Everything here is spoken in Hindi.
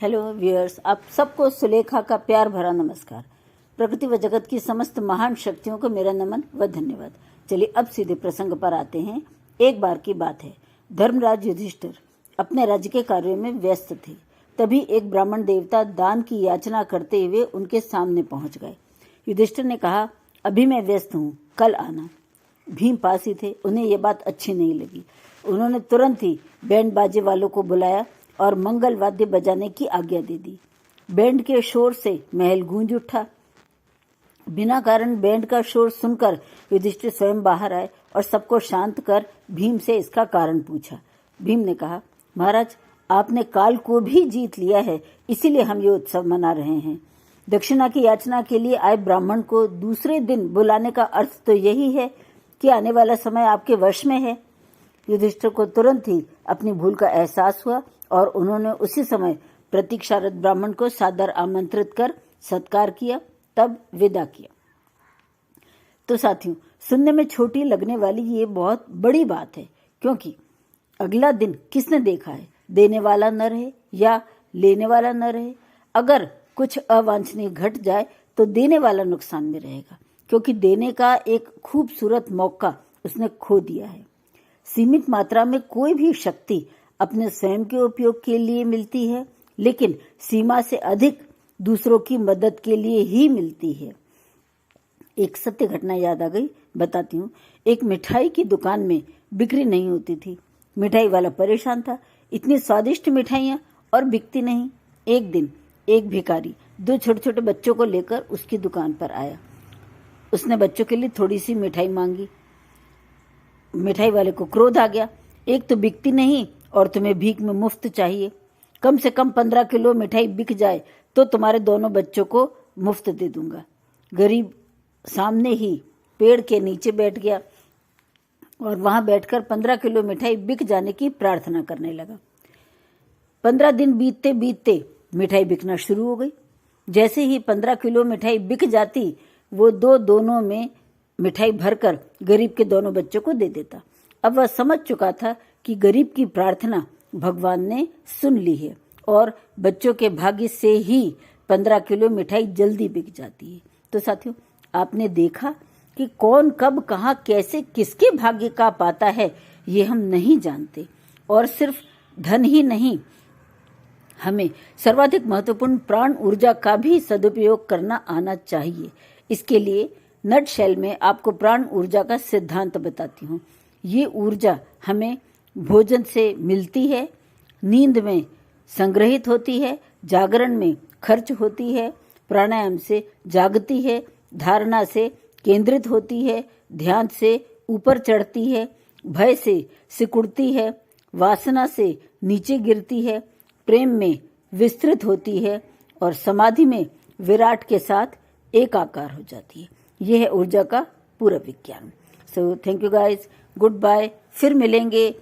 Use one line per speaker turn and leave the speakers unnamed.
हेलो व्यूअर्स, आप सबको सुलेखा का प्यार भरा नमस्कार। प्रकृति व जगत की समस्त महान शक्तियों को मेरा नमन व धन्यवाद। चलिए अब सीधे प्रसंग पर आते हैं। एक बार की बात है, धर्मराज युधिष्ठिर अपने राज्य के कार्यों में व्यस्त थे। तभी एक ब्राह्मण देवता दान की याचना करते हुए उनके सामने पहुंच गए। युधिष्ठिर ने कहा, अभी मैं व्यस्त हूँ, कल आना। भीम पास ही थे, उन्हें यह बात अच्छी नहीं लगी। उन्होंने तुरंत ही बैंड बाजे वालों को बुलाया और मंगल वाद्य बजाने की आज्ञा दे दी। बैंड के शोर से महल गूंज उठा। बिना कारण बैंड का शोर सुनकर युधिष्ठिर स्वयं बाहर आए और सबको शांत कर भीम से इसका कारण पूछा। भीम ने कहा, महाराज, आपने काल को भी जीत लिया है, इसीलिए हम ये उत्सव मना रहे हैं। दक्षिणा की याचना के लिए आए ब्राह्मण को दूसरे दिन बुलाने का अर्थ तो यही है कि आने वाला समय आपके वश में है। युधिष्ठिर को तुरंत ही अपनी भूल का एहसास हुआ और उन्होंने उसी समय प्रतीक्षारत ब्राह्मण को सादर आमंत्रित कर सत्कार किया, तब विदा किया। तो साथियों, सुनने में छोटी लगने वाली ये बहुत बड़ी बात है, क्योंकि अगला दिन किसने देखा है? देने वाला न रहे या लेने वाला न रहे। अगर कुछ अवांछनीय घट जाए तो देने वाला नुकसान में रहेगा, क्योंकि देने का एक खूबसूरत मौका उसने खो दिया है। सीमित मात्रा में कोई भी शक्ति अपने स्वयं के उपयोग के लिए मिलती है, लेकिन सीमा से अधिक दूसरों की मदद के लिए ही मिलती है। एक सत्य घटना याद आ गई, बताती हूँ। एक मिठाई की दुकान में बिक्री नहीं होती थी। मिठाई वाला परेशान था, इतनी स्वादिष्ट मिठाइयाँ और बिकती नहीं। एक दिन एक भिखारी 2 छोटे छोटे बच्चों को लेकर उसकी दुकान पर आया। उसने बच्चों के लिए थोड़ी सी मिठाई मांगी। मिठाई वाले को क्रोध आ गया, एक तो बिकती नहीं और तुम्हें भीख में मुफ्त चाहिए। कम से कम 15 किलो मिठाई बिक जाए तो तुम्हारे दोनों बच्चों को मुफ्त दे दूंगा। गरीब सामने ही पेड़ के नीचे बैठ गया और वहां बैठकर 15 किलो मिठाई बिक जाने की प्रार्थना करने लगा। 15 दिन बीतते बीतते मिठाई बिकना शुरू हो गई। जैसे ही 15 किलो मिठाई बिक जाती, वो दोनों में मिठाई भरकर गरीब के दोनों बच्चों को दे देता। अब वह समझ चुका था कि गरीब की प्रार्थना भगवान ने सुन ली है और बच्चों के भाग्य से ही 15 किलो मिठाई जल्दी बिक जाती है। तो साथियों, आपने देखा कि कौन कब कहाँ कैसे किसके भाग्य का पाता है, ये हम नहीं जानते। और सिर्फ धन ही नहीं, हमें सर्वाधिक महत्वपूर्ण प्राण ऊर्जा का भी सदुपयोग करना आना चाहिए। इसके लिए नट शेल में आपको प्राण ऊर्जा का सिद्धांत बताती हूँ। ये ऊर्जा हमें भोजन से मिलती है, नींद में संग्रहित होती है, जागरण में खर्च होती है, प्राणायाम से जागती है, धारणा से केंद्रित होती है, ध्यान से ऊपर चढ़ती है, भय से सिकुड़ती है, वासना से नीचे गिरती है, प्रेम में विस्तृत होती है और समाधि में विराट के साथ एकाकार हो जाती है। यह है ऊर्जा का पूरा विज्ञान। So thank you guys, goodbye, फिर मिलेंगे।